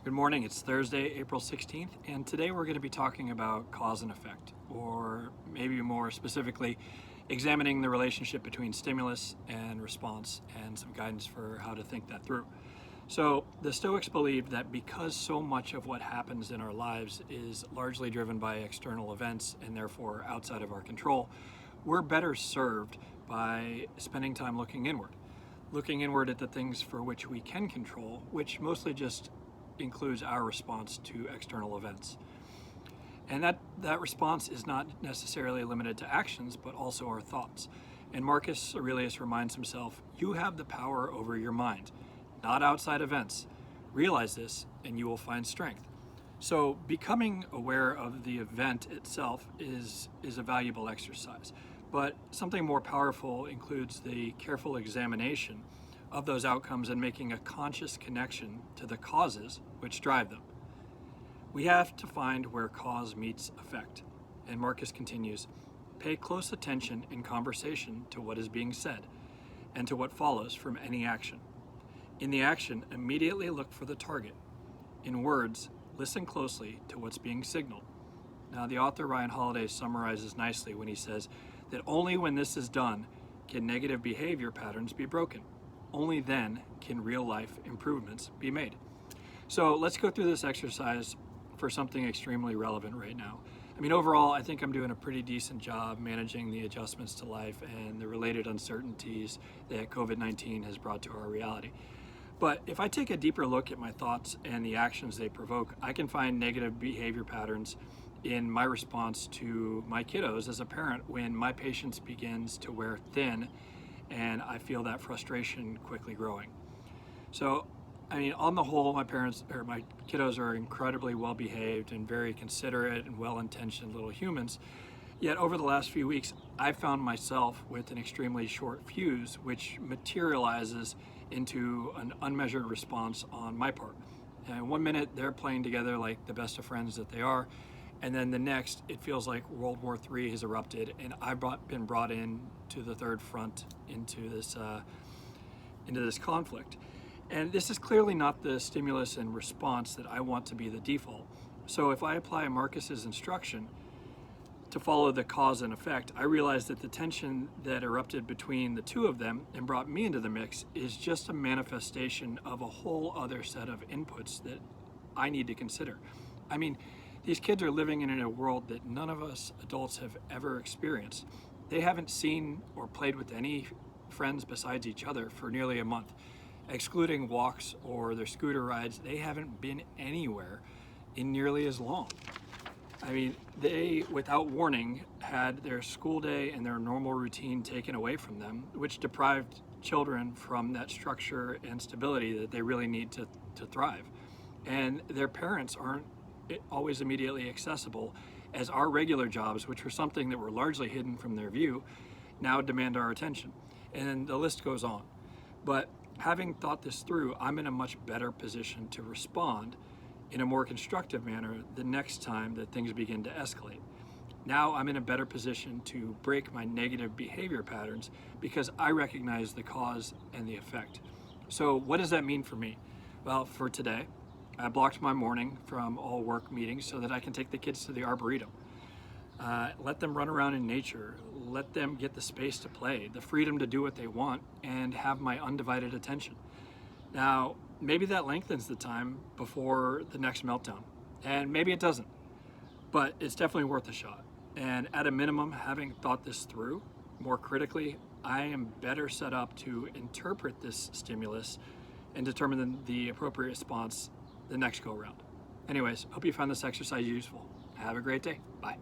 Good morning, it's Thursday, April 16th, and today we're going to be talking about cause and effect, or maybe more specifically, examining the relationship between stimulus and response and some guidance for how to think that through. So, the Stoics believed that because so much of what happens in our lives is largely driven by external events and therefore outside of our control, we're better served by spending time looking inward at the things for which we can control, which mostly just includes our response to external events. And that response is not necessarily limited to actions, but also our thoughts. And Marcus Aurelius reminds himself, you have the power over your mind, not outside events. Realize this and you will find strength. So becoming aware of the event itself is a valuable exercise. But something more powerful includes the careful examination of those outcomes and making a conscious connection to the causes which drive them. We have to find where cause meets effect. And Marcus continues, pay close attention in conversation to what is being said and to what follows from any action. In the action, immediately look for the target. In words, listen closely to what's being signaled. Now, the author Ryan Holiday summarizes nicely when he says that only when this is done can negative behavior patterns be broken. Only then can real life improvements be made. So let's go through this exercise for something extremely relevant right now. I mean, overall, I think I'm doing a pretty decent job managing the adjustments to life and the related uncertainties that COVID-19 has brought to our reality. But if I take a deeper look at my thoughts and the actions they provoke, I can find negative behavior patterns in my response to my kiddos as a parent when my patience begins to wear thin and I feel that frustration quickly growing. So, I mean, on the whole, my kiddos are incredibly well behaved and very considerate and well-intentioned little humans. Yet over the last few weeks, I've found myself with an extremely short fuse, which materializes into an unmeasured response on my part. And one minute they're playing together like the best of friends that they are, and then the next it feels like World War III has erupted, and I've been brought in to the third front into this conflict. And this is clearly not the stimulus and response that I want to be the default. So if I apply Marcus's instruction to follow the cause and effect, I realize that the tension that erupted between the two of them and brought me into the mix is just a manifestation of a whole other set of inputs that I need to consider. I mean, these kids are living in a world that none of us adults have ever experienced. They haven't seen or played with any friends besides each other for nearly a month. Excluding walks or their scooter rides, they haven't been anywhere in nearly as long. I mean, they, without warning, had their school day and their normal routine taken away from them, which deprived children from that structure and stability that they really need to thrive. And their parents aren't always immediately accessible, as our regular jobs, which were something that were largely hidden from their view, now demand our attention. And the list goes on. But having thought this through, I'm in a much better position to respond in a more constructive manner the next time that things begin to escalate. Now I'm in a better position to break my negative behavior patterns because I recognize the cause and the effect. So what does that mean for me? Well, for today, I blocked my morning from all work meetings so that I can take the kids to the Arboretum. Let them run around in nature, let them get the space to play, the freedom to do what they want, and have my undivided attention. Now, maybe that lengthens the time before the next meltdown, and maybe it doesn't, but it's definitely worth a shot. And at a minimum, having thought this through more critically, I am better set up to interpret this stimulus and determine the appropriate response the next go round. Anyways, hope you found this exercise useful. Have a great day. Bye.